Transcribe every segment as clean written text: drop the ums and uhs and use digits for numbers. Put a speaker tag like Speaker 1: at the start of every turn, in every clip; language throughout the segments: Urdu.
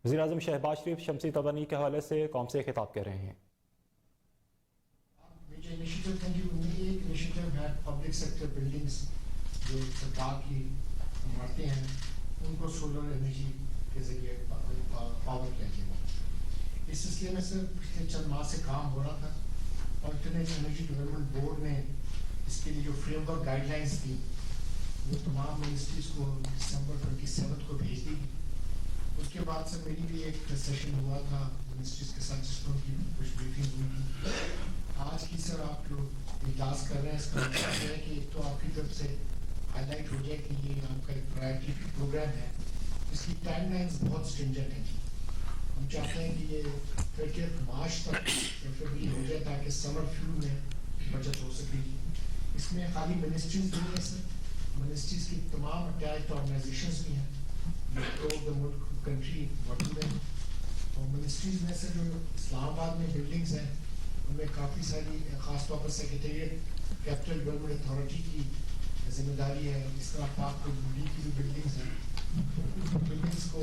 Speaker 1: وزیر اعظم شہباز شریف شمسی تبنی کے حوالے سے قوم سے خطاب کر رہے ہیں.
Speaker 2: میجر انیشیٹو تھا کہ ان میں ایک انیشیٹو ہے پبلک سیکٹر بلڈنگس جو سرکار کی عمارتیں ہیں ان کو سولر انرجی کے ذریعے پاور کیا جائے گا. اس سلسلے میں سر پچھلے چند ماہ سے کام ہو رہا تھا اور انٹرنیشنل انرجی ڈیولپمنٹ بورڈ نے اس کے لیے جو فریم ورک گائیڈ لائنس تھی وہ تمام منسٹریز کو دسمبر 27 کو بھیج دی. اس کے بعد سے میری بھی ایک سیشن ہوا تھا منسٹریز کے ساتھ جس میں ان کی کچھ بریفنگ ہوئی تھی. آج کی سر آپ جو اجلاس کر رہے ہیں اس کا مطلب ہے کہ ایک تو آپ کی طرف سے ہائی لائٹ ہو جائے کہ یہ آپ کا ایک پرائرٹی پروگرام ہے جس کی ٹائم لائنس بہت اسٹرنجنٹ ہیں. ہم چاہتے ہیں کہ یہ 30 مارچ تک فروری ہو جائے تاکہ سمر فیول میں بچت ہو سکے گی. اس میں خالی منسٹریز نہیں ہیں سر, منسٹریز کی تمام اٹیچڈ آرگنائزیشنز بھی ہیں جو دا ملک کنٹری موجود ہیں. اور منسٹریز میں سے جو اسلام آباد میں بلڈنگز ہیں ان میں کافی ساری خاص طور پر سیکریٹریٹ کیپٹل ڈیولپمنٹ اتھارٹی کی ذمہ داری ہے. اس طرح پاک کو بلی کی جو بلڈنگز ہیں بلڈنگس کو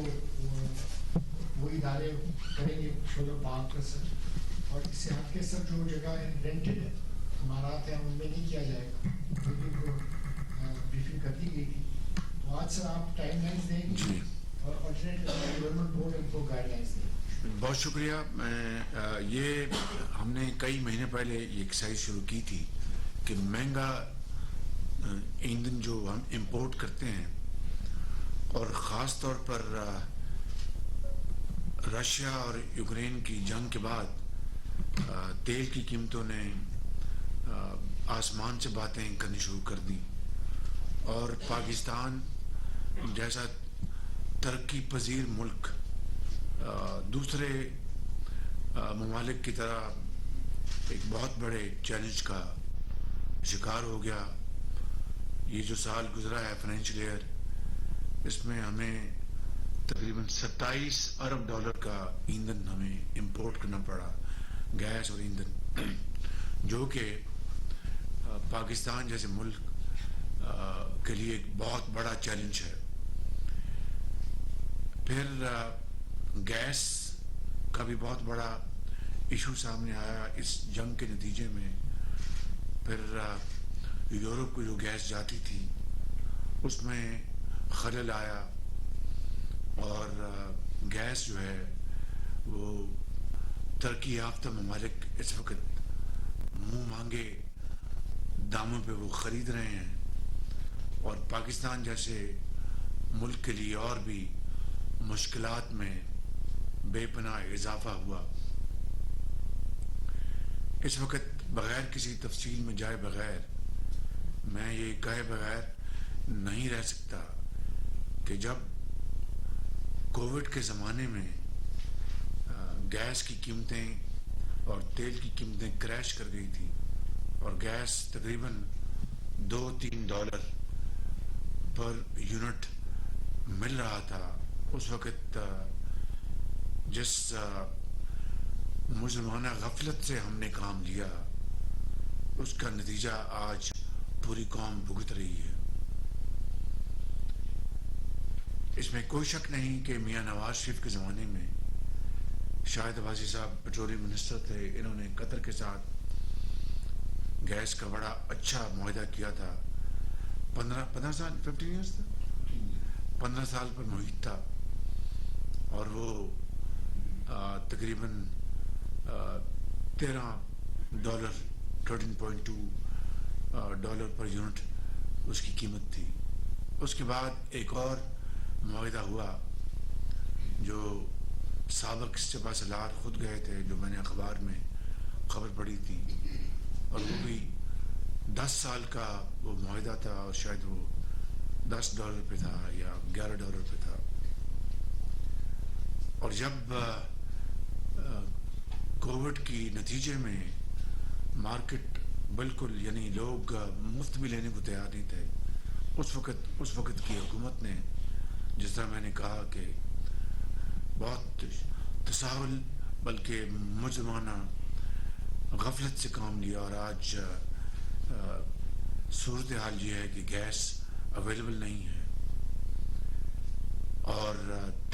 Speaker 2: وہ ادارے کریں گے شولر پارک پر سر. اور اس سے ہٹ کے سر جو جگہ رینٹڈ عمارات ہیں ان میں نہیں کیا جائے گا. بلڈنگ کو بریفنگ کر دی گئی تھی. تو آج سر آپ ٹائم لائنس دیں گے اور آلٹرنیٹ ڈیولپمنٹ بورڈ ان کو گائیڈ لائنس دیں.
Speaker 3: بہت شکریہ. یہ ہم نے کئی مہینے پہلے یہ ایکسرسائز شروع کی تھی کہ مہنگا ایندھن جو ہم امپورٹ کرتے ہیں اور خاص طور پر رشیا اور یوکرین کی جنگ کے بعد تیل کی قیمتوں نے آسمان سے باتیں کرنی شروع کر دی اور پاکستان جیسا ترقی پذیر ملک دوسرے ممالک کی طرح ایک بہت بڑے چیلنج کا شکار ہو گیا. یہ جو سال گزرا ہے فائنینشیل ایئر اس میں ہمیں تقریباً 27 ارب ڈالر کا ایندھن ہمیں امپورٹ کرنا پڑا, گیس اور ایندھن, جو کہ پاکستان جیسے ملک کے لیے ایک بہت بڑا چیلنج ہے. پھر گیس کا بھی بہت بڑا ایشو سامنے آیا اس جنگ کے نتیجے میں. پھر یورپ کو جو گیس جاتی تھی اس میں خلل آیا اور گیس جو ہے وہ ترقی یافتہ ممالک اس وقت منہ مانگے داموں پہ وہ خرید رہے ہیں اور پاکستان جیسے ملک کے لیے اور بھی مشکلات میں بے پناہ اضافہ ہوا. اس وقت بغیر کسی تفصیل میں جائے بغیر میں یہ کہے بغیر نہیں رہ سکتا کہ جب کووڈ کے زمانے میں گیس کی قیمتیں اور تیل کی قیمتیں کریش کر گئی تھیں اور گیس تقریباً $2-3 پر یونٹ مل رہا تھا, اس وقت جس مظلومانہ غفلت سے ہم نے کام لیا اس کا نتیجہ آج پوری قوم بھگت رہی ہے. اس میں کوئی شک نہیں کہ میاں نواز شریف کے زمانے میں شاہد عباسی صاحب پیٹرولیم منسٹر تھے, انہوں نے قطر کے ساتھ گیس کا بڑا اچھا معاہدہ کیا تھا. 15 سال 15 ایئرس تھا, 15 سال پر محیط تھا اور وہ تقریباً $13 $13.2 پر یونٹ اس کی قیمت تھی. اس کے بعد ایک اور معاہدہ ہوا جو سابق سپہ سالار خود گئے تھے, جو میں نے اخبار میں خبر پڑھی تھی, اور وہ بھی 10 سال کا وہ معاہدہ تھا اور شاید وہ $10 پہ تھا یا $11 پہ تھا. اور جب کووڈ کی نتیجے میں مارکیٹ بالکل یعنی لوگ مفت بھی لینے کو تیار نہیں تھے, اس وقت کی حکومت نے جس طرح میں نے کہا کہ بہت تساہل بلکہ مجرمانہ غفلت سے کام لیا اور آج صورتحال یہ ہے کہ گیس اویلیبل نہیں ہے اور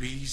Speaker 3: 20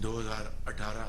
Speaker 3: 2018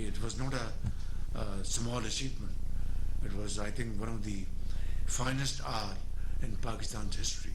Speaker 3: It was not a small achievement. It was, I think, one of the finest hour in Pakistan's history.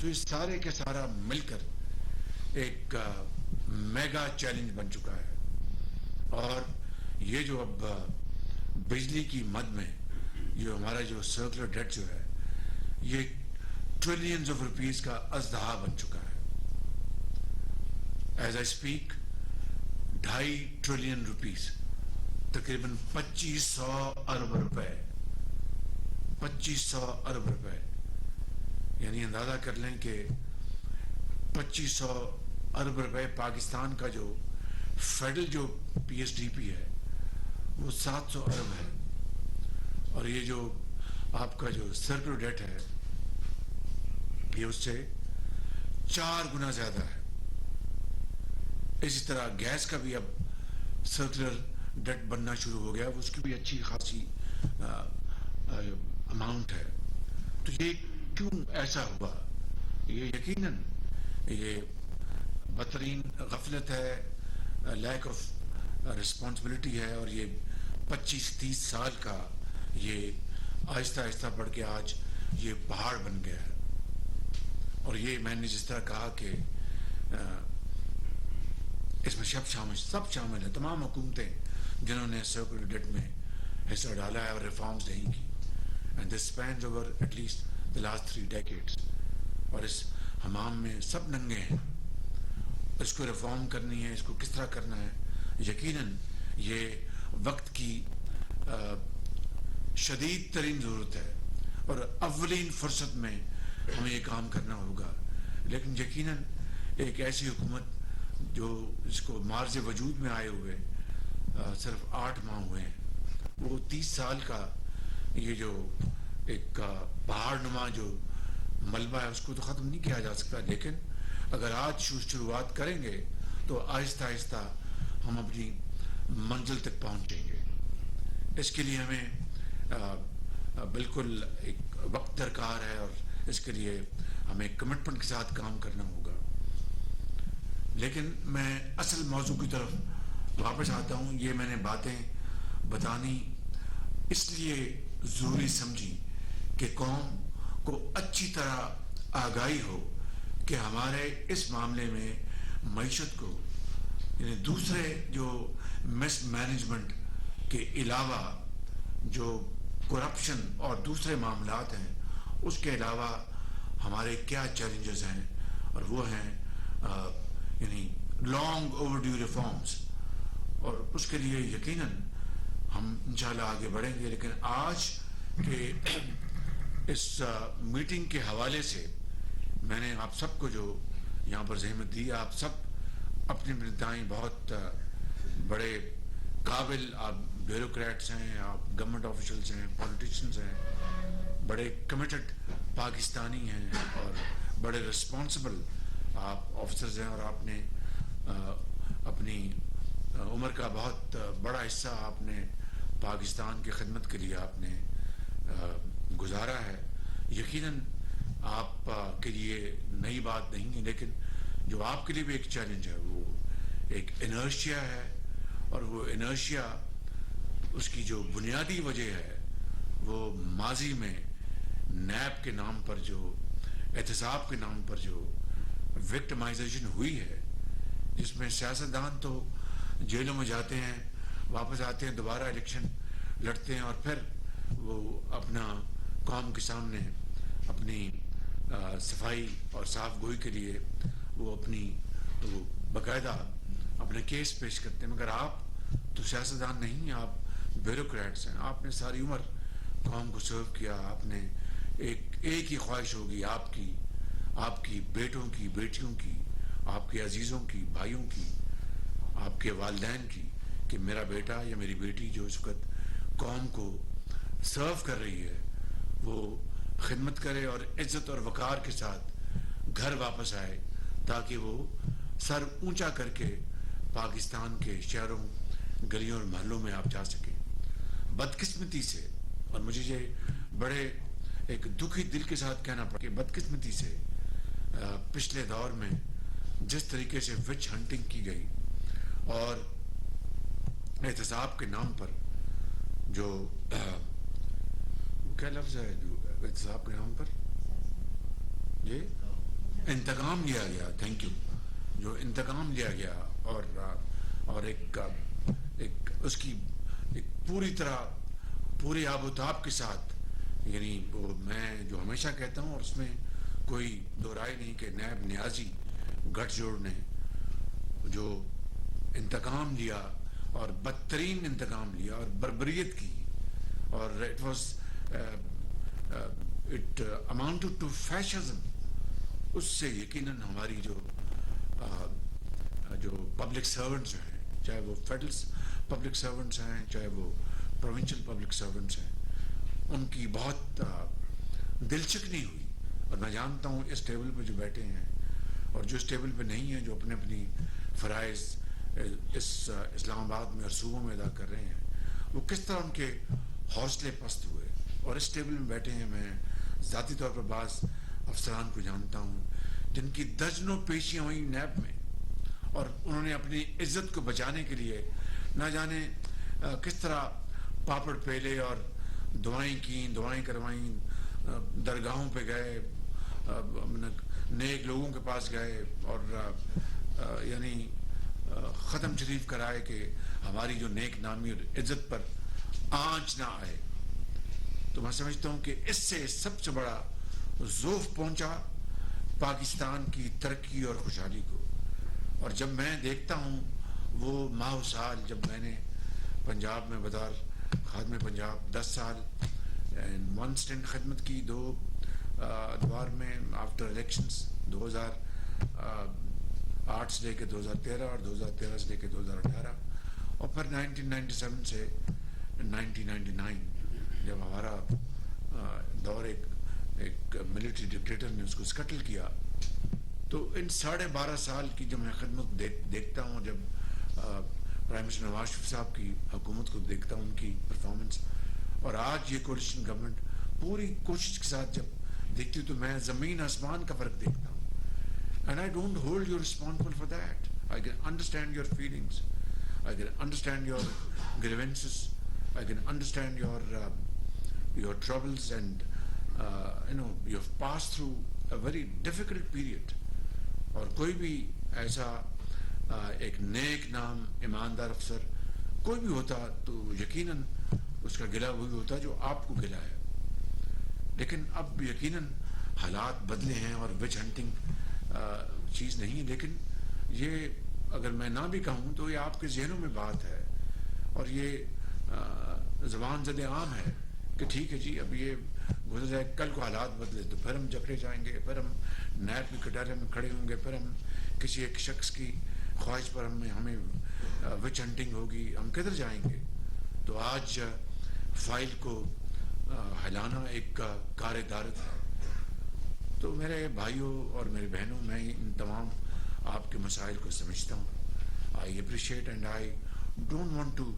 Speaker 3: تو یہ سارے کے سارا مل کر ایک میگا چیلنج بن چکا ہے. اور یہ جو اب بجلی کی مد میں یہ ہمارا جو سرکولر ڈیٹ جو ہے یہ ٹریلینز آف روپیز کا ازدہا بن چکا ہے. As I speak 2.5 trillion rupees, تقریباً 2500 ارب روپے، 2500 ارب روپے. یعنی اندازہ کر لیں کہ 2500 ارب روپے پاکستان کا جو فیڈرل جو پی ایس ڈی پی ہے وہ 700 ارب ہے. اور یہ جو آپ کا جو سرکولر ڈیٹ ہے یہ اس سے 4 گنا زیادہ ہے. اسی طرح گیس کا بھی اب سرکولر ڈیٹ بننا شروع ہو گیا، اس کی بھی اچھی خاصی اماؤنٹ ہے. تو یہ کیوں ایسا ہوا؟ یہ یقیناً یہ بدترین غفلت ہے، لیک آف رسپانسبلٹی ہے. اور یہ 25-30 سال کا یہ آہستہ آہستہ بڑھ کے آج یہ پہاڑ بن گیا ہے. اور یہ میں نے جس طرح کہا کہ اس میں سب شامل ہیں، تمام حکومتیں جنہوں نے سرکولر ڈیٹ میں حصہ ڈالا ہے اور ریفارمز نہیں کی. And this spans over at least the last 3 decades. اور اس حمام میں سب ننگے ہیں. اس کو ریفارم کرنی ہے، اس کو کس طرح کرنا ہے. یقیناً یہ وقت کی شدید ترین ضرورت ہے اور اولین فرصت میں ہمیں یہ کام کرنا ہوگا. لیکن یقیناً ایک ایسی حکومت جو اس کو مارز وجود میں آئے ہوئے صرف 8 ماہ ہوئے ہیں، وہ 30 سال کا یہ جو ایک پہاڑ نما جو ملبہ ہے اس کو تو ختم نہیں کیا جا سکتا. لیکن اگر آج شروعات کریں گے تو آہستہ آہستہ ہم اپنی منزل تک پہنچیں گے. اس کے لیے ہمیں بالکل ایک وقت درکار ہے اور اس کے لیے ہمیں کمٹمنٹ کے ساتھ کام کرنا ہوگا. لیکن میں اصل موضوع کی طرف واپس آتا ہوں. یہ میں نے باتیں بتانی اس لیے ضروری سمجھی کہ قوم کو اچھی طرح آگاہی ہو کہ ہمارے اس معاملے میں معیشت کو یعنی دوسرے جو مس مینجمنٹ کے علاوہ جو کرپشن اور دوسرے معاملات ہیں اس کے علاوہ ہمارے کیا چیلنجز ہیں. اور وہ ہیں یعنی لانگ اوور ڈیو ریفارمز. اور اس کے لیے یقیناً ہم انشاءاللہ آگے بڑھیں گے. لیکن آج کے اس میٹنگ کے حوالے سے میں نے آپ سب کو جو یہاں پر زحمت دی، آپ سب اپنے دائیں بہت بڑے قابل آپ بیوروکریٹس ہیں، آپ گورنمنٹ آفیشلز ہیں، پولیٹیشنز ہیں، بڑے کمیٹڈ پاکستانی ہیں اور بڑے رسپانسبل آپ آفیسرز ہیں. اور آپ نے اپنی عمر کا بہت بڑا حصہ آپ نے پاکستان کی خدمت کے لیے آپ نے گزارا ہے. یقیناً آپ کے لیے نئی بات نہیں ہے، لیکن جو آپ کے لیے بھی ایک چیلنج ہے وہ ایک انرشیا ہے. اور وہ انرشیا اس کی جو بنیادی وجہ ہے وہ ماضی میں نیب کے نام پر جو احتساب کے نام پر جو وکٹمائزیشن ہوئی ہے، جس میں سیاستدان تو جیلوں میں جاتے ہیں، واپس آتے ہیں، دوبارہ الیکشن لڑتے ہیں اور پھر وہ اپنا قوم کے سامنے اپنی صفائی اور صاف گوئی کے لیے وہ اپنی وہ باقاعدہ اپنے کیس پیش کرتے ہیں. مگر آپ تو سیاستدان نہیں ہیں، آپ بیوروکریٹس ہیں. آپ نے ساری عمر قوم کو سرو کیا. آپ نے ایک ہی خواہش ہوگی آپ کی بیٹوں کی، بیٹیوں کی، آپ کے عزیزوں کی، بھائیوں کی، آپ کے والدین کی کہ میرا بیٹا یا میری بیٹی جو اس وقت قوم کو سرو کر رہی ہے وہ خدمت کرے اور عزت اور وقار کے ساتھ گھر واپس آئے تاکہ وہ سر اونچا کر کے پاکستان کے شہروں، گلیوں اور محلوں میں آپ جا سکیں. بدقسمتی سے، اور مجھے یہ بڑے ایک دکھی دل کے ساتھ کہنا پڑا کہ بدقسمتی سے پچھلے دور میں جس طریقے سے وچ ہنٹنگ کی گئی اور احتساب کے نام پر جو کیا لفظ ہے جو احتساب کے نام پر یہ انتقام لیا گیا, تھینک یو, جو انتقام لیا گیا اور ایک اس کی ایک پوری طرح پورے آب و تاب کے ساتھ, یعنی وہ میں جو ہمیشہ کہتا ہوں اور اس میں کوئی دو رائے نہیں کہ نیب نیازی گٹھ جوڑ نے جو انتقام لیا اور بدترین انتقام لیا اور بربریت کی, اور it was it amounted to fascism, اس سے یقیناً ہماری جو پبلک سرونٹس ہیں, چاہے وہ فیڈرل پبلک سرونٹس ہیں چاہے وہ پروونشل پبلک سرونٹس ہیں, ان کی بہت دل چکنی ہوئی. اور میں جانتا ہوں اس ٹیبل پہ جو بیٹھے ہیں اور جو اس ٹیبل پہ نہیں ہیں, جو اپنے اپنی فرائض اس اسلام آباد میں اور صوبوں میں ادا کر رہے ہیں, وہ کس طرح ان کے حوصلے پست ہوئے. اور اس ٹیبل میں بیٹھے ہیں, میں ذاتی طور پر بعض افسران کو جانتا ہوں جن کی درجنوں پیشیاں ہوئیں نیب میں, اور انہوں نے اپنی عزت کو بچانے کے لیے نہ جانے کس طرح پاپڑ پھیلے اور دعائیں کیں, دعائیں کروائیں, درگاہوں پہ گئے, نیک لوگوں کے پاس گئے اور یعنی ختم شریف کرائے کہ ہماری جو نیک نامی اور عزت پر آنچ نہ آئے. تو میں سمجھتا ہوں کہ اس سے سب سے بڑا ذوف پہنچا پاکستان کی ترقی اور خوشحالی کو. اور جب میں دیکھتا ہوں وہ ماہ و سال, جب میں نے پنجاب میں بطور خادم پنجاب 10 سال ون سٹینڈ خدمت کی, 2 ادوار میں آفٹر الیکشنز 2008 سے لے کے 2013 اور 2013 سے لے کے 2018, اور پھر 1997 سے 1999 جب ہمارا دور ایک ملٹری ڈکٹیٹر نے اس کو سکٹل کیا. تو ان 12.5 سال کی جب میں خدمت دیکھتا ہوں, جب پرائم منسٹر نواز شریف صاحب کی حکومت کو دیکھتا ہوں, ان کی پرفارمنس, اور آج یہ کولیشن گورنمنٹ پوری کوشش کے ساتھ جب دیکھتی ہوں, تو میں زمین آسمان کا فرق دیکھتا ہوں. And I don't hold you responsible for that. I can understand your feelings, I can understand your grievances, I can understand your troubles, and you have passed through a very difficult period. اور کوئی بھی ایسا ایک نیک نام ایماندار افسر کوئی بھی ہوتا تو یقیناً اس کا گلہ وہی ہوتا جو آپ کو گلہ ہے. لیکن اب یقیناً حالات بدلے ہیں اور وچ ہنٹنگ چیز نہیں, لیکن یہ اگر میں نہ بھی کہوں تو یہ آپ کے ذہنوں میں بات ہے, اور یہ زبان زد عام ہے کہ ٹھیک ہے جی اب یہ گزر جائے, کل کو حالات بدلے تو پھر ہم جکڑے جائیں گے, پھر ہم نیب کے کٹہرے میں کھڑے ہوں گے, پھر ہم کسی ایک شخص کی خواہش پر ہمیں وچ ہنٹنگ ہوگی, ہم کدھر جائیں گے. تو آج فائل کو ہلانا ایک کار دارت ہے. تو میرے بھائیوں اور میرے بہنوں, میں ان تمام آپ کے مسائل کو سمجھتا ہوں. I appreciate and I don't want to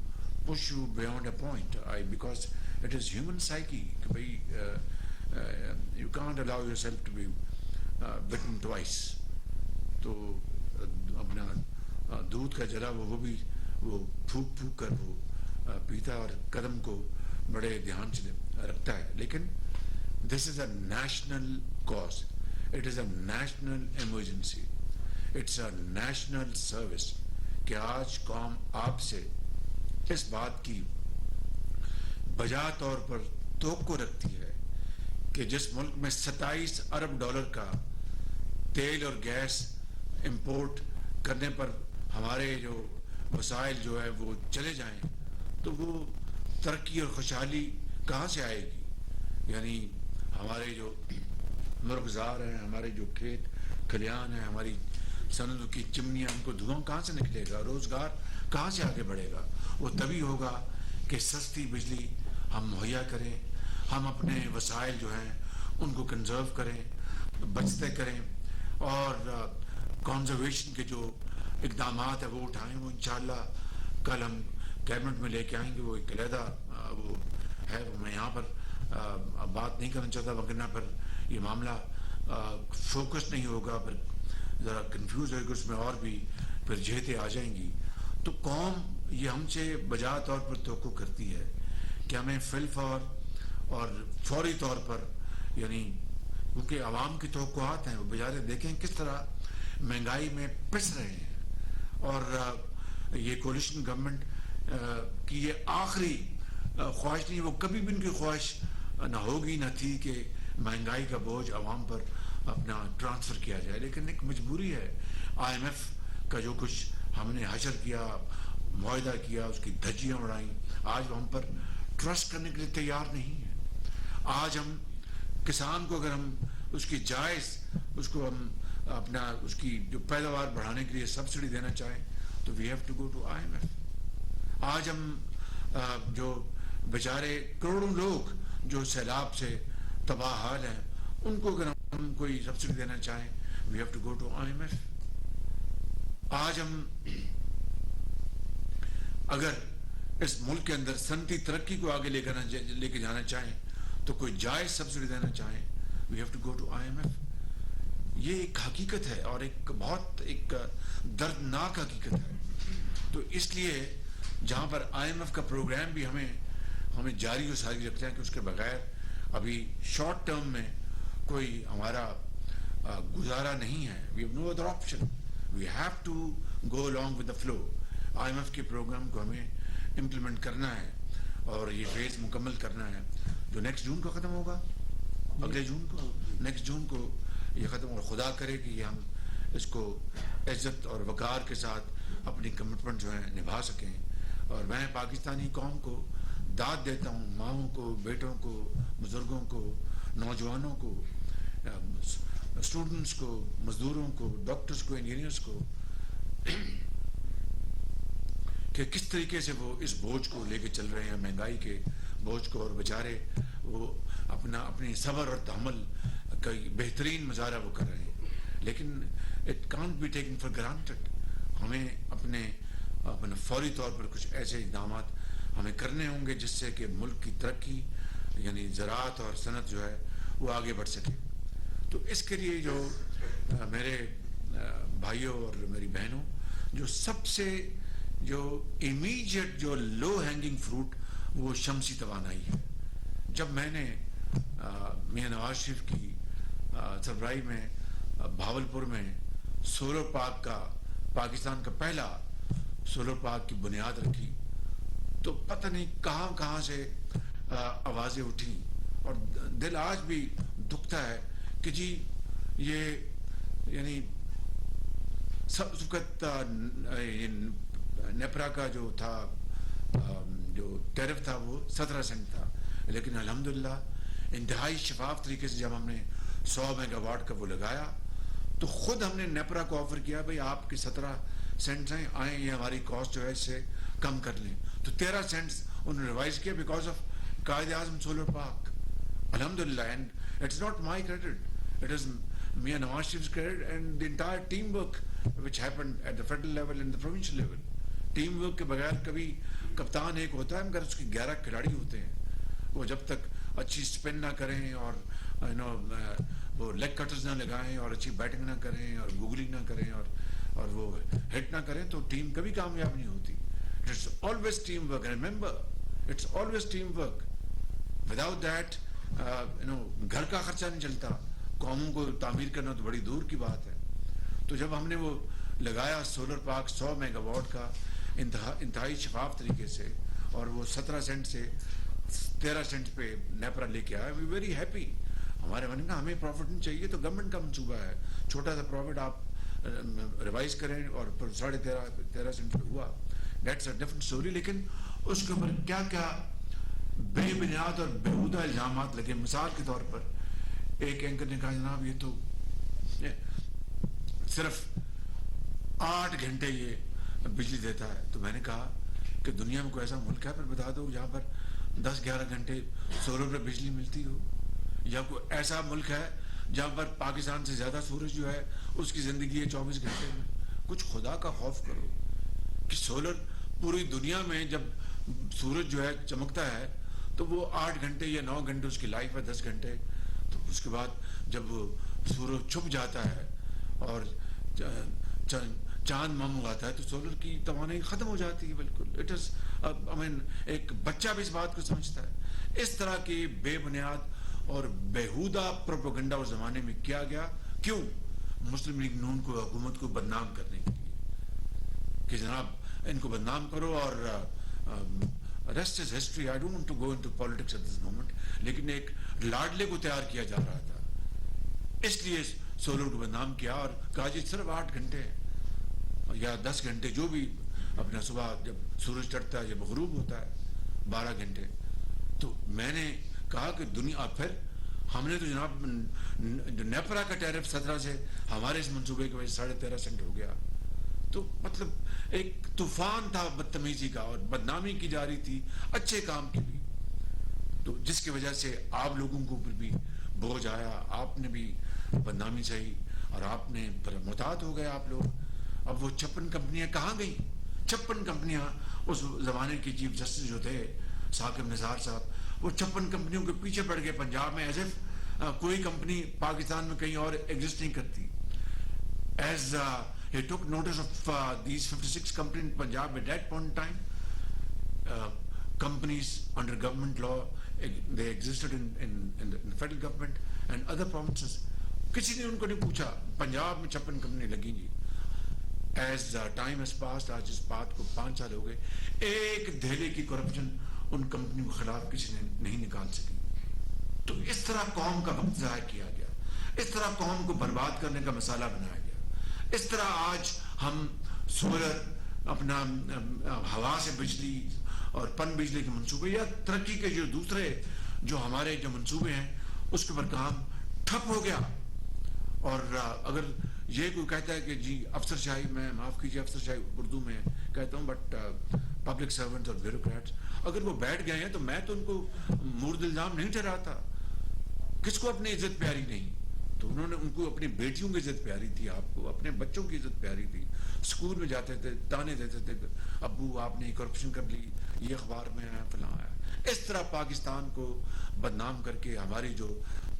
Speaker 3: push you beyond a point, because it is human psyche. You can't allow yourself to be bitten twice. تو اپنا دودھ کا جلا وہ بھی وہ پھونک پھونک کر وہ پیتا اور قدم کو بڑے دھیان سے رکھتا ہے. لیکن this is a national cause, it is a national emergency, it's a national service کہ آج قوم آپ سے اس بات کی بجا طور پر توقع رکھتی ہے کہ جس ملک میں 27 ارب ڈالر کا تیل اور گیس امپورٹ کرنے پر ہمارے جو وسائل جو ہے وہ چلے جائیں, تو وہ ترقی اور خوشحالی کہاں سے آئے گی. یعنی ہمارے جو مرغزار ہیں, ہمارے جو کھیت کھلیان ہیں, ہماری صنعتوں کی چمنیاں, ان کو دھواں کہاں سے نکلے گا, روزگار کہاں سے آگے بڑھے گا. وہ تبھی ہوگا کہ سستی بجلی ہم مہیا کریں, ہم اپنے وسائل جو ہیں ان کو کنزرو کریں, بچتے کریں, اور کنزرویشن کے جو اقدامات ہیں وہ اٹھائیں. وہ انشاءاللہ کل ہم کیبنٹ میں لے کے آئیں گے. وہ ایک علیحدہ وہ ہے, میں یہاں پر بات نہیں کرنا چاہتا, وگرنہ پر یہ معاملہ فوکس نہیں ہوگا, پھر ذرا کنفیوز ہوئے گا, اس میں اور بھی پھر جہتیں آ جائیں گی. تو قوم یہ ہم سے بجا طور پر توقع کرتی ہے کہ ہمیں فی الفور اور فوری طور پر یعنی کیونکہ عوام کی توقعات ہیں. وہ بیچارے دیکھیں کس طرح مہنگائی میں پس رہے ہیں. اور یہ کولیشن گورنمنٹ کی یہ آخری خواہش نہیں, وہ کبھی بھی ان کی خواہش نہ ہوگی نہ تھی کہ مہنگائی کا بوجھ عوام پر اپنا ٹرانسفر کیا جائے. لیکن ایک مجبوری ہے. آئی ایم ایف کا جو کچھ ہم نے حشر کیا, معاہدہ کیا, اس کی دھجیاں اڑائیں, آج وہ ہم پر ٹرسٹ کرنے کے لیے تیار نہیں ہے. آج ہم کسان کو اگر ہم اس کی جائز اس کو ہم اپنا اس کی جو پیداوار بڑھانے کے لیے سبسڈی دینا چاہیں تو we have to go to I M F. آج ہم جو بیچارے کروڑوں لوگ جو سیلاب سے تباہ حال ہیں ان کو اگر ہم کوئی سبسڈی دینا چاہیں we have to go to I M F. آج ہم اگر اس ملک کے اندر صنعتی ترقی کو آگے لے کے جانا چاہیں تو کوئی جائز سبسڈی دینا چاہیں we have to go to I M F. یہ ایک حقیقت ہے اور ایک بہت ایک دردناک حقیقت ہے. تو اس لیے جہاں پر آئی ایم ایف کا پروگرام بھی ہمیں جاری و ساری رکھنا ہے کہ اس کے بغیر ابھی شارٹ ٹرم میں کوئی ہمارا گزارا نہیں ہے. We have no other option. We have to go along with the flow. I M F کے پروگرام کو ہمیں امپلیمنٹ کرنا ہے اور یہ فیز مکمل کرنا ہے جو نیکسٹ جون کو ختم ہوگا. اگلے جون کو نیکسٹ جون کو یہ ختم ہوگا. خدا کرے کہ یہ ہم اس کو عزت اور وقار کے ساتھ اپنی کمٹمنٹ جو ہے نبھا سکیں. اور میں پاکستانی قوم کو داد دیتا ہوں, ماؤں کو, بیٹوں کو, بزرگوں کو, نوجوانوں کو, اسٹوڈنٹس کو, مزدوروں کو, ڈاکٹرز کو, انجینئرز کو, کہ کس طریقے سے وہ اس بوجھ کو لے کے چل رہے ہیں, مہنگائی کے بوجھ کو. اور بیچارے وہ اپنی صبر اور تحمل کا بہترین مظاہرہ وہ کر رہے ہیں. لیکن it can't be taken for granted. ہمیں اپنے فوری طور پر کچھ ایسے اقدامات ہمیں کرنے ہوں گے جس سے کہ ملک کی ترقی یعنی زراعت اور صنعت جو ہے وہ آگے بڑھ سکے. تو اس کے لیے جو میرے بھائیوں اور میری بہنوں, جو سب سے جو امیجیٹ جو لو ہینگنگ فروٹ وہ شمسی توانائی ہے. جب میں نے میاں نواز شریف کی سربراہی میں بھاولپور میں سولر پارک کا, پاکستان کا پہلا سولر پارک کی بنیاد رکھی تو پتہ نہیں کہاں سے آوازیں اٹھی اور دل آج بھی دکھتا ہے کہ جی یہ یعنی سب نیپرا کا جو تھا جو ٹیرف تھا وہ 17 سینٹ تھا. لیکن الحمدللہ انتہائی شفاف طریقے سے جب ہم نے 100 میگا واٹ کا وہ لگایا تو خود ہم نے نیپرا کو آفر کیا بھائی آپ کے 17 سینٹس ہیں, آئیں یہ ہماری کاسٹ جو ہے اس سے کم کر لیں. تو 13 سینٹس انہوں نے ریوائز کیا because of Quaid Azam solar park. الحمدللہ. And it's not my credit, it is Mia Nawaz Sharif's credit and the entire teamwork which happened at the federal level and the provincial level. Team work کے بغیر کبھی کپتان ایک ہوتا ہے مگر اس کے 11 کھلاڑی ہوتے ہیں. وہ جب تک اچھی اسپن نہ کریں اور وہ لیگ کٹرز نہ لگائیں اور اچھی بیٹنگ نہ کریں اور گوگلنگ نہ کریں اور وہ ہٹ نہ کریں تو ٹیم کبھی کامیاب نہیں ہوتی. It's always team work. Remember it's always team work. Without that گھر کا خرچہ نہیں چلتا. قوموں کو تعمیر کرنا تو بڑی دور کی بات ہے. تو جب ہم نے وہ لگایا سولر پارک 100 میگا واٹ کا انتہائی شفاف طریقے سے اور وہ 17 سینٹ سے 13 سینٹ پہ نیپرا لے کے آیا, وی ویری ہیپی. ہمارے من کا ہمیں پروفٹ نہیں چاہیے تو گورنمنٹ کا منصوبہ ہے, چھوٹا سا پروفٹ آپ ریوائز کریں اور 13.5 سینٹ پہ ہوا, دیٹس اے ڈفرنٹ اسٹوری. لیکن اس کے اوپر کیا کیا بے بنیاد اور بیہودہ الزامات لگے. مثال کے طور پر ایک اینکر نے کہا جناب یہ تو صرف 8 گھنٹے یہ بجلی دیتا ہے. تو میں نے کہا کہ دنیا میں کوئی ایسا ملک ہے پھر بتا دو جہاں پر 10-11 گھنٹے سولر پہ بجلی ملتی ہو, یا کوئی ایسا ملک ہے جہاں پر پاکستان سے زیادہ سورج جو ہے اس کی زندگی ہے 24 گھنٹے میں. کچھ خدا کا خوف کرو کہ سولر پوری دنیا میں جب سورج جو ہے چمکتا ہے تو وہ 8 گھنٹے یا 9 گھنٹے اس کی لائف ہے, 10 گھنٹے. تو اس کے بعد جب وہ سورج چھپ جاتا ہے اور چاند مم آتا ہے تو سولر کی توانائی ختم ہو جاتی ہے بالکل. اٹ از ایک بچہ بھی اس بات کو سمجھتا ہے. اس طرح کی بے بنیاد اور بیہودہ پروپیگنڈا اس زمانے میں کیا گیا. کیوں؟ مسلم لیگ نون کو, حکومت کو بدنام کرنے کے لیے کہ جناب ان کو بدنام کرو. اور rest is history. I don't want to go into politics at this moment. لیکن ایک لاڈلے کو تیار کیا جا رہا تھا, اس لیے سولر کو بدنام کیا اور کہا جی صرف 8 گھنٹے یا 10 گھنٹے جو بھی, اپنا صبح جب سورج چڑھتا ہے جب غروب ہوتا ہے 12 گھنٹے. تو میں نے کہا کہ دنیا, پھر ہم نے تو جناب جو نیپرا کا ٹیرف 17 سے ہمارے اس منصوبے کی وجہ سے 13.5 سینٹ ہو گیا. تو مطلب ایک طوفان تھا بدتمیزی کا, اور بدنامی کی جا رہی تھی اچھے کام کی بھی, تو جس کی وجہ سے آپ لوگوں کو اوپر بھی بوجھ آیا, آپ نے بھی بدنامی سہی اور آپ نے محتاط ہو گئے آپ لوگ. اب وہ 56 کمپنیاں کہاں گئیں؟ 56 کمپنیاں, اس زمانے کے چیف جسٹس جو تھے ثاقب نثار صاحب, وہ 56 کمپنیوں کے پیچھے پڑ گئے پنجاب میں, ایز اف کوئی کمپنی پاکستان میں کہیں اور ایگزسٹ نہیں کرتی. As he took notice of these 56 companies in Punjab at that point in time, companies under government law, they existed in the federal government and other provinces. کسی نے ان کو نہیں پوچھا. پنجاب میں 56 کمپنی لگیں گی. As time has passed, آج اس بات کو 5 سال ہو گئے, ایک دھیلے کی کرپشن ان کمپنیوں کے خلاف کسی نے نہیں نکال سکی. تو اس طرح قوم کا وقت ضائع کیا گیا, اس طرح قوم کو برباد کرنے کا مسالہ بنایا گیا. اس طرح آج ہم سولر, اپنا ہوا سے بجلی اور پن بجلی کے منصوبے یا ترقی کے جو دوسرے جو ہمارے جو منصوبے ہیں اس کے اوپر کام ٹھپ ہو گیا. اور اگر یہ کوئی کہتا ہے کہ جی افسر شاہی, میں معاف کیجیے افسر شاہی اردو میں کہتا ہوں, بٹ پبلک سرونٹس اور بیوروکریٹس اگر وہ بیٹھ گئے ہیں تو میں تو ان کو مورد الزام نہیں ٹھہراتا. کس کو اپنی عزت پیاری نہیں؟ تو انہوں نے, ان کو اپنی بیٹیوں کی عزت پیاری تھی, آپ کو اپنے بچوں کی عزت پیاری تھی. اسکول میں جاتے تھے تانے دیتے تھے, ابو آپ نے کرپشن کر لی, یہ اخبار میں آیا, فلاں آیا. اس طرح پاکستان کو بدنام کر کے ہماری جو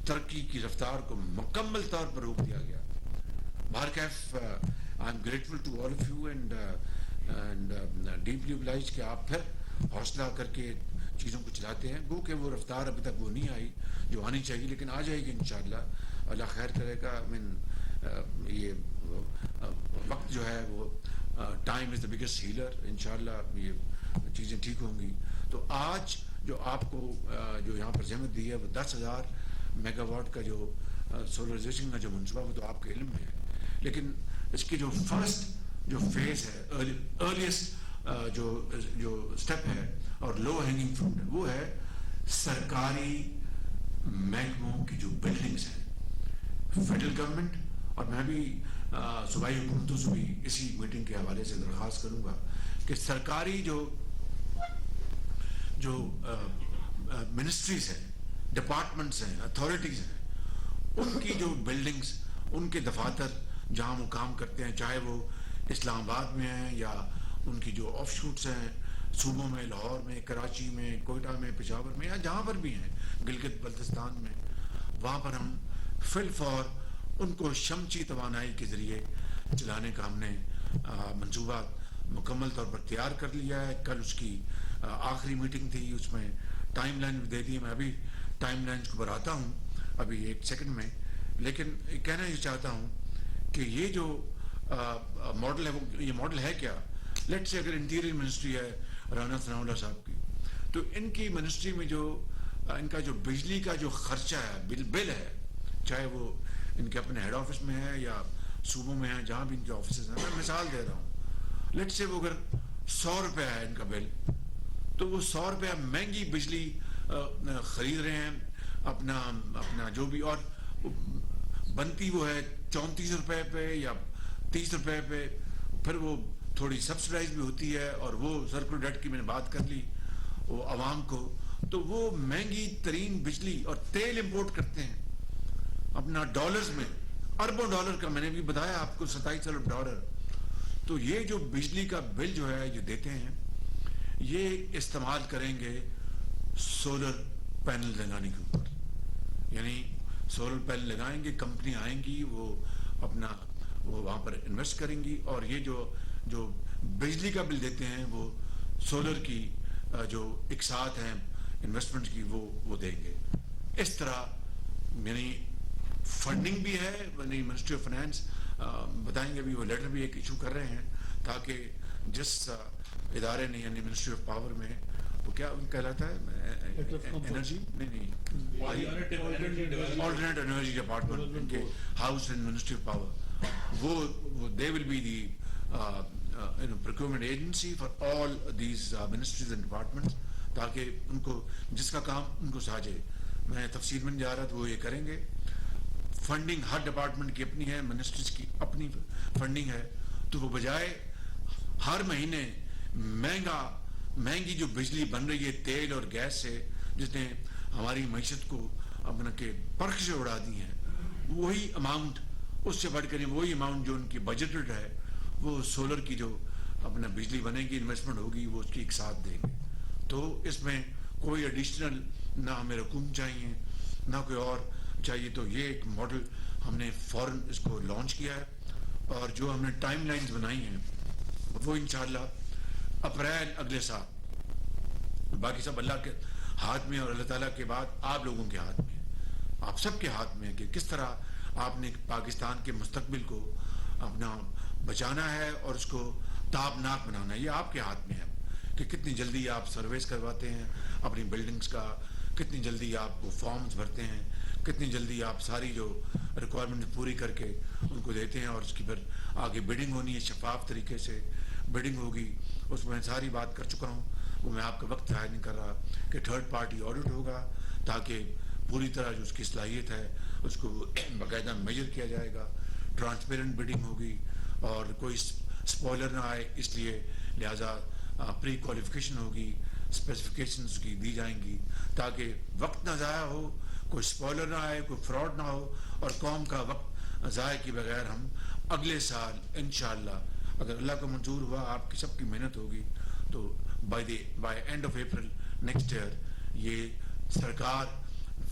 Speaker 3: ترقی کی رفتار کو مکمل طور پر روک دیا گیا. بہرکیف I am grateful to all of you and deeply obliged کہ آپ پھر حوصلہ کر کے چیزوں کو چلاتے ہیں. گو کہ وہ رفتار ابھی تک وہ نہیں آئی جو آنی چاہیے, لیکن آ جائے گی انشاءاللہ. اللہ خیر کرے گا. یہ وقت جو ہے وہ time is the biggest healer. انشاءاللہ یہ چیزیں ٹھیک ہوں گی. تو آج جو آپ کو جو یہاں پر زحمت دی ہے وہ 10,000 میگا واٹ کا جو سولرائزیشن کا جو منصوبہ وہ تو آپ کے علم میں ہے, لیکن اس کی جو فرسٹ جو فیز ہے, ارلیسٹ جو اسٹیپ ہے اور لو ہینگنگ فروٹ ہے, وہ ہے سرکاری محکموں کی جو بلڈنگس ہیں. فیڈرل گورنمنٹ, اور میں بھی صوبائی حکومتوں سے بھی اسی میٹنگ کے حوالے سے درخواست کروں گا کہ سرکاری جو منسٹریز ہیں, ڈپارٹمنٹس ہیں, اتھارٹیز ہیں, ان کی جو بلڈنگز, ان کے دفاتر جہاں وہ کام کرتے ہیں, چاہے وہ اسلام آباد میں ہیں یا ان کی جو آف شوٹس ہیں صوبوں میں, لاہور میں, کراچی میں, کوئٹہ میں, پشاور میں, یا جہاں پر بھی ہیں, گلگت بلتستان میں, وہاں پر ہم فی الفور ان کو شمسی توانائی کے ذریعے چلانے کا ہم نے منصوبہ مکمل طور پر تیار کر لیا ہے. کل اس کی آخری میٹنگ تھی, اس میں ٹائم لائن بھی دے دی. میں ابھی ٹائم لائنس کو بڑھاتا ہوں ابھی 1 سیکنڈ میں, لیکن کہنا یہ چاہتا ہوں کہ یہ جو ماڈل ہے وہ یہ ماڈل ہے کیا. لیٹ سے اگر انٹیریئر منسٹری ہے رانا ثناء اللہ صاحب کی, تو ان کی منسٹری میں جو ان کا جو بجلی کا جو خرچہ ہے, بل ہے, چاہے وہ ان کے اپنے ہیڈ آفس میں ہے یا صوبوں میں ہیں, جہاں بھی ان کے آفیسز ہیں, میں مثال دے رہا ہوں. لیٹ سے وہ اگر 100 روپیہ ہے ان کا بل, تو وہ 100 روپیہ مہنگی بجلی خرید رہے ہیں اپنا جو بھی, اور بنتی وہ ہے 34 روپے پہ یا 30 روپے پہ, پھر وہ تھوڑی سبسڈائز بھی ہوتی ہے, اور وہ سرکل ڈیٹ کی میں نے بات کر لی وہ عوام کو, تو وہ مہنگی ترین بجلی اور تیل امپورٹ کرتے ہیں اپنا ڈالرز میں, اربوں ڈالر کا, میں نے بھی بتایا آپ کو 27 ارب ڈالر. تو یہ جو بجلی کا بل جو ہے جو دیتے ہیں, یہ استعمال کریں گے سولر پینل لگانے کے اوپر. یعنی سولر پینل لگائیں گے, کمپنی آئیں گی, وہ اپنا وہ وہاں پر انویسٹ کریں گی, اور یہ جو بجلی کا بل دیتے ہیں وہ سولر کی جو اقساط ہیں انویسٹمنٹ کی وہ دیں گے. اس طرح یعنی فنڈنگ بھی ہے، یعنی منسٹری آف فائنانس بتائیں گے ابھی وہ لیٹر بھی ایک ایشو کر رہے ہیں تاکہ جس ادارے نے یعنی منسٹری آف پاور میں وہ کیا کہلاتا ہے انرجی نہیں آلٹرنیٹ انرجی ڈپارٹمنٹ ان کے house and ministry of power وہ they will be the procurement agency for all these ministries and departments تاکہ ان کو جس کا کام ان کو ساجے. میں تفصیل میں نہیں جا رہا تو وہ یہ کریں گے. فنڈنگ ہر ڈپارٹمنٹ کی اپنی ہے، منسٹریز کی اپنی فنڈنگ ہے، تو وہ بجائے ہر مہینے مہنگی جو بجلی بن رہی ہے تیل اور گیس سے جس نے ہماری معیشت کو اپنا کے پرکھ سے اڑا دی ہیں، وہی اماؤنٹ اس سے بڑھ کر وہی اماؤنٹ جو ان کی بجٹڈ ہے وہ سولر کی جو اپنا بجلی بنے گی انویسٹمنٹ ہوگی وہ اس کی ایک ساتھ دیں گے. تو اس میں کوئی ایڈیشنل نہ ہمیں رقوم چاہیے نہ کوئی اور چاہیے. تو یہ ایک ماڈل ہم نے فوراً اس کو لانچ کیا ہے اور جو ہم نے ٹائم لائنز بنائی ہیں وہ انشاءاللہ اپریل اگلے سال. باقی سب اللہ کے ہاتھ میں اور اللہ تعالیٰ کے بعد آپ لوگوں کے ہاتھ میں، آپ سب کے ہاتھ میں کہ کس طرح آپ نے پاکستان کے مستقبل کو اپنا بچانا ہے اور اس کو تابناک بنانا ہے. یہ آپ کے ہاتھ میں ہے کہ کتنی جلدی آپ سرویس کرواتے ہیں اپنی بلڈنگز کا، کتنی جلدی آپ وہ فارمز بھرتے ہیں، کتنی جلدی آپ ساری جو ریکوائرمنٹ پوری کر کے ان کو دیتے ہیں اور اس کی پھر آگے بڈنگ ہونی ہے، شفاف طریقے سے بڈنگ ہوگی. اس میں ساری بات کر چکا ہوں، وہ میں آپ کا وقت ضائع نہیں کر رہا کہ تھرڈ پارٹی آڈٹ ہوگا تاکہ پوری طرح جو اس کی صلاحیت ہے اس کو باقاعدہ میجر کیا جائے گا. ٹرانسپیرنٹ بڈنگ ہوگی اور کوئی اسپوائلر نہ آئے، اس لیے لہٰذا پری کوالیفیکیشن ہوگی، اسپیسیفکیشنز کی دی جائیں گی تاکہ وقت نہ ضائع ہو، کوئی اسپوائلر نہ آئے، کوئی فراڈ نہ ہو اور قوم کا وقت ضائع کیے بغیر ہم اگلے سال انشاءاللہ اگر اللہ کا منظور ہوا، آپ کی سب کی محنت ہوگی تو by end of April next year یہ سرکار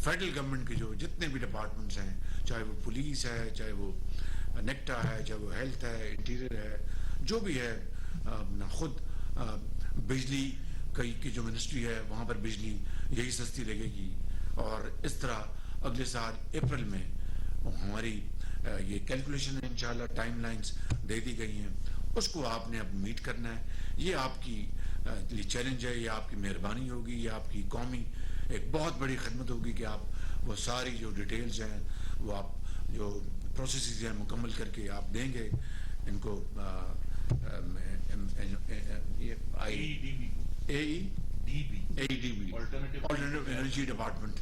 Speaker 3: فیڈرل گورنمنٹ کے جو جتنے بھی ڈپارٹمنٹس ہیں، چاہے وہ پولیس ہے، چاہے وہ نیکٹا ہے، چاہے وہ ہیلتھ ہے، انٹیریئر ہے، جو بھی ہے، خود بجلی کی جو منسٹری ہے وہاں پر بجلی یہی سستی لگے گی. اور اس طرح اگلے سال اپریل میں ہماری یہ کیلکولیشن ہے انشاءاللہ، ٹائم لائنز دے دی گئی ہیں، اس کو آپ نے اب میٹ کرنا ہے. یہ آپ کی لیے چیلنج ہے، یہ آپ کی مہربانی ہوگی، یہ آپ کی قومی ایک بہت بڑی خدمت ہوگی کہ آپ وہ ساری جو ڈیٹیلز ہیں وہ آپ جو پروسیسز ہیں مکمل کر کے آپ دیں گے ان کو. آلٹرنیٹیو انرجی ڈپارٹمنٹ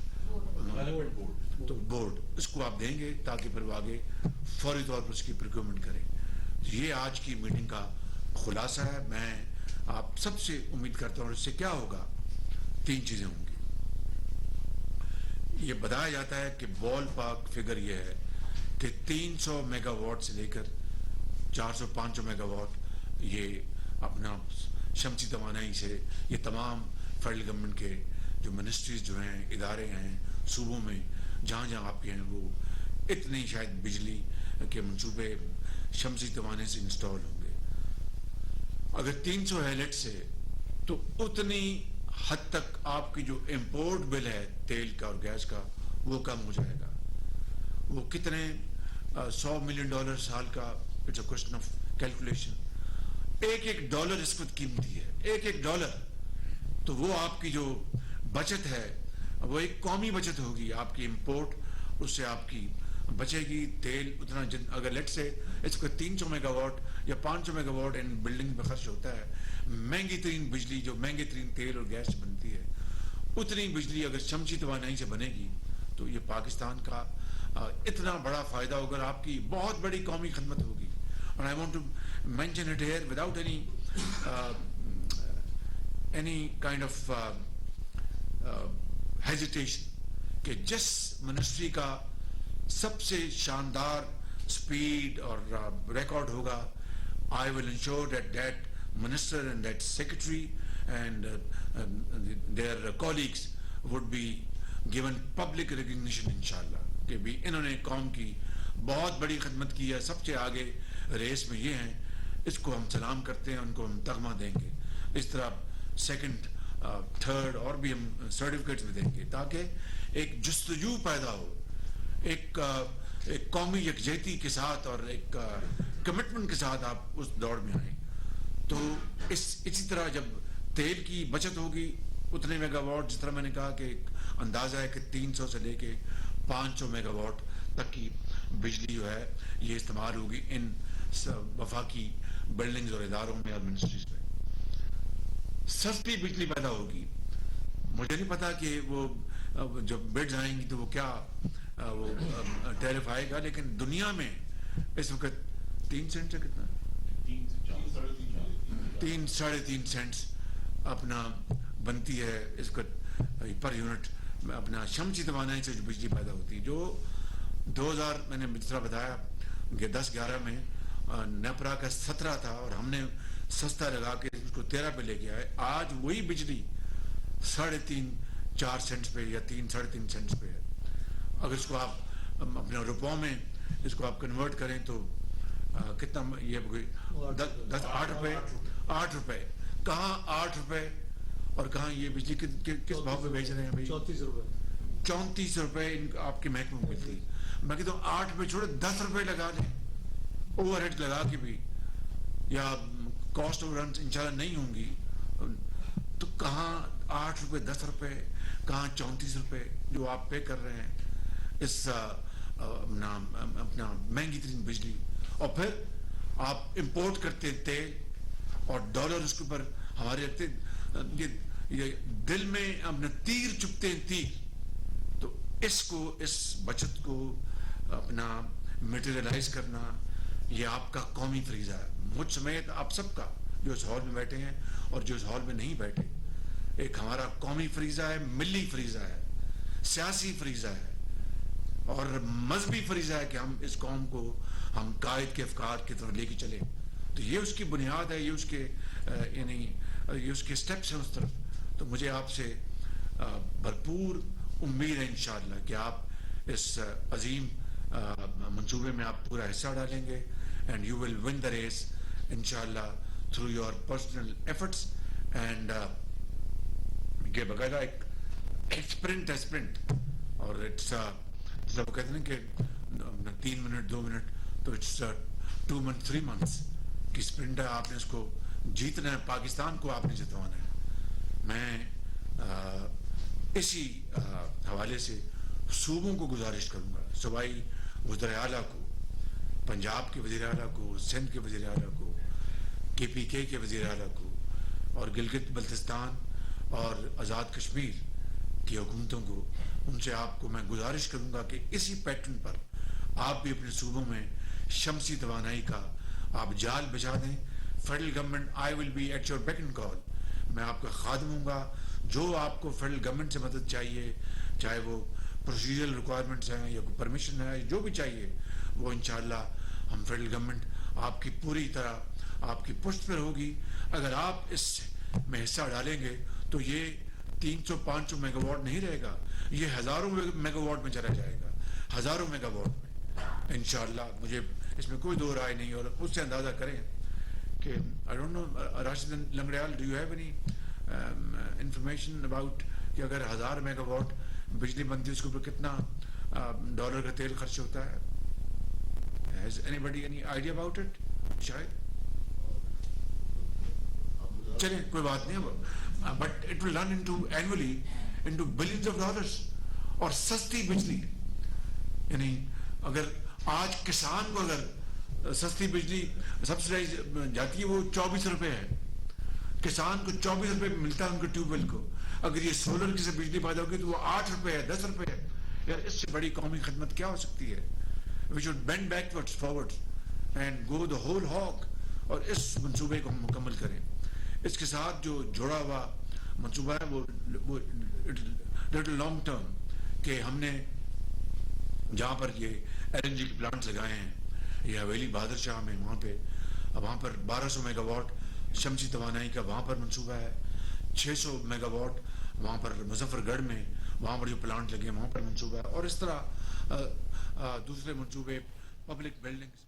Speaker 3: تو بورڈ اس کو آپ دیں گے تاکہ پھر وہ آگے فوری طور پر اس کی پروکیورمنٹ کریں. یہ آج کی میٹنگ کا خلاصہ ہے. میں آپ سب سے امید کرتا ہوں اس سے کیا ہوگا، 3 چیزیں ہوں گی. یہ بتایا جاتا ہے کہ بال پاک فگر یہ ہے کہ 300 میگا واٹ سے لے کر 400-500 میگا واٹ یہ اپنا شمسی توانائی سے یہ تمام فیڈرل گورنمنٹ کے جو منسٹریز جو ہیں، ادارے ہیں صوبوں میں جہاں جہاں آپ کے ہیں، وہ اتنی شاید بجلی کے منصوبے شمسی توانائی سے انسٹال ہوں گے. اگر 300 ہیلٹ سے تو اتنی حد تک آپ کی جو امپورٹ بل ہے تیل کا اور گیس کا وہ کم ہو جائے گا. وہ کتنے $100 ملین سال کا، it's a question of calculation. ایک ڈالر اس وقت قیمتی ہے، ایک ڈالر. تو وہ آپ کی جو بچت ہے وہ ایک قومی بچت ہوگی. آپ کی امپورٹ اس سے آپ کی بچے گی. تیل اتنا اگر لیٹ سے اس کو 300 میگا واٹ یا 500 میگا واٹ ان بلڈنگ میں خرچ ہوتا ہے، مہنگی ترین بجلی جو مہنگے ترین تیل اور گیس بنتی ہے، اتنی بجلی اگر شمسی توانائی سے بنے گی تو یہ پاکستان کا اتنا بڑا فائدہ ہوگا، آپ کی بہت بڑی قومی خدمت ہوگی. اور I want to mention it here without any kind of hesitation کہ جس منسٹری کا سب سے شاندار سپیڈ اور ریکارڈ ہوگا، I will ensure that minister and that secretary and their colleagues would be given public recognition انشاءاللہ کہ بھی انہوں نے قوم کی بہت بڑی خدمت کی ہے، سب سے آگے ریس میں یہ ہیں. اس کو ہم سلام کرتے ہیں، ان کو ہم تغمہ دیں گے. اس طرح 2nd 3rd اور بھی ہم سرٹیفکیٹس بھی دیں گے تاکہ ایک جستجو پیدا ہو, ایک قومی یکجہتی کے ساتھ اور ایک کمٹمنٹ کے ساتھ آپ اس دوڑ میں آئیں. تو اسی طرح جب تیل کی بچت ہوگی اتنے میگا واٹ, جس طرح میں نے کہا کہ ایک اندازہ ہے کہ 300 سے لے کے 500 میگا واٹ تک کی بجلی جو ہے یہ استعمال ہوگی ان وفاقی بلڈنگز اور اداروں میں اور منسٹریز میں. سستی بجلی پیدا ہوگی. مجھے نہیں پتا کہ وہ جب بیڈز آئیں گی تو وہ کیا وہ ٹیرف آئے گا, لیکن دنیا میں اس وقت 3 سینٹ سے کتنا 3-3.5 سینٹس اپنا بنتی ہے اس کا پر یونٹ اپنا شمسی توانائی سے جو بجلی پیدا ہوتی ہے, جو 2000 میں نے جس طرح بتایا کہ 10-11 میں نیپرا کا 17 تھا اور ہم نے سستا لگا کے اس کو 13 پہ لے کے آئے. آج وہی بجلی 3.5-4 سینٹس پہ یا 3-3.5 سینٹس پہ ہے. اگر اس کو آپ اپنے روپوں میں اس کو آپ کنورٹ کریں تو کتنا یہ 8 روپے. کہاں 8 روپے اور کہاں یہ بجلی کس بھاؤ پہ بیچ رہے ہیں بھائی؟ 34 روپے آپ کے محکمے میں ملتی. میں کہتا ہوں 8 پہ چھوڑے 10 روپے لگا لیں اوور ہیڈ لگا کے بھی, یا کاسٹ آف رنس انشاءاللہ نہیں ہوں گی, تو کہاں 8 روپے 10 روپے, کہاں 34 روپے جو آپ پے کر رہے ہیں اس اپنا مہنگی ترین بجلی. اور پھر آپ امپورٹ کرتے ہیں تیل اور ڈالر اس کے اوپر ہمارے رکھتے, یہ دل میں اپنا تیر چپتے ہیں تیر. تو اس بچت کو اپنا میٹیریلائز کرنا یہ آپ کا قومی فریضہ ہے, مجھ سمیت آپ سب کا جو اس ہال میں بیٹھے ہیں اور جو اس ہال میں نہیں بیٹھے. ایک ہمارا قومی فریضہ ہے, ملی فریضہ ہے, سیاسی فریضہ ہے اور مذہبی فریضہ ہے کہ ہم اس قوم کو ہم قائد کے افکار کی طرف لے کے چلیں. تو یہ اس کی بنیاد ہے, یہ اس کے یعنی یہ اس کے سٹیپس ہیں اس طرف. تو مجھے آپ سے بھرپور امید ہے انشاءاللہ کہ آپ اس عظیم منصوبے میں آپ پورا حصہ ڈالیں گے and you will win the race inshallah through your personal efforts and کہ باقاعدہ ایک اسپرنٹ ہے, اسپرنٹ, اور اٹس جیسا وہ کہتے ہیں کہ 3 منٹ 2 منٹ, تو اٹس 2 months 3 months کی اسپرنٹ ہے. آپ نے اس کو جیتنا ہے, پاکستان کو آپ نے جتوانا ہے. میں اسی حوالے سے صوبوں کو گزارش کروں گا, صوبائی وزیر اعلیٰ کو, پنجاب کے وزیر اعلیٰ کو, سندھ کے وزیر اعلیٰ کو, KPK کے وزیر اعلیٰ کو, اور گلگت بلتستان اور آزاد کشمیر کی حکومتوں کو, ان سے آپ کو میں گزارش کروں گا کہ اسی پیٹرن پر آپ بھی اپنے صوبوں میں شمسی توانائی کا آپ جال بچا دیں. Federal government I will be at your back and call, میں آپ کا خادم ہوں گا. جو آپ کو فیڈرل گورنمنٹ سے مدد چاہیے, چاہے وہ پروسیجرل ریکوائرمنٹس ہیں یا کوئی پرمیشن ہے, جو بھی چاہیے وہ انشاءاللہ ہم فیڈرل گورنمنٹ آپ کی پوری طرح آپ کی پشت پر ہوگی. اگر آپ اس میں حصہ ڈالیں گے تو یہ 300-500 میگا واٹ نہیں رہے گا, یہ ہزاروں میگا واٹ میں چلا جائے گا, ہزاروں میگا واٹ میں انشاءاللہ. مجھے اس میں کوئی دو رائے نہیں, اور اس سے اندازہ کریں کہ I don't know Rashid Langrial, do you have any information about کہ اگر 1000 میگا واٹ بجلی بنتی ہے اس کے اوپر کتنا ڈالر کا تیل خرچ ہوتا ہے؟ Has anybody any idea about it? شاید چلیں کوئی بات نہیں, but it will run into annually into billions of dollars. اور سستی بجلی, یعنی اگر آج کسان کو اگر سستی بجلی سبسڈائز جاتی ہے وہ 24 روپے ہے, کسان کو 24 روپے ملتا ہے ان کے ٹیوب ویل کو. اگر یہ سولر کی سے بجلی پیدا ہوگی تو وہ 8 روپے ہے, 10 روپے ہے. یار اس سے بڑی قومی خدمت کیا ہو سکتی ہے؟ We should bend backwards forwards and go the whole hog, اور اس منصوبے کو ہم مکمل کریں. اس کے ساتھ جو جڑا ہوا منصوبہ ہے وہ لٹل لانگ ٹرم, کہ ہم نے جہاں پر یہ LNG کے پلانٹس لگائے ہیں, یہ حویلی بہادر شاہ میں, وہاں پر 1200 میگا واٹ شمسی توانائی کا وہاں پر منصوبہ ہے, 600 میگا واٹ وہاں پر مظفر گڑھ میں وہاں پر جو پلانٹ لگے ہیں وہاں پر منصوبہ ہے, اور اس طرح دوسرے منصوبے پبلک بلڈنگز.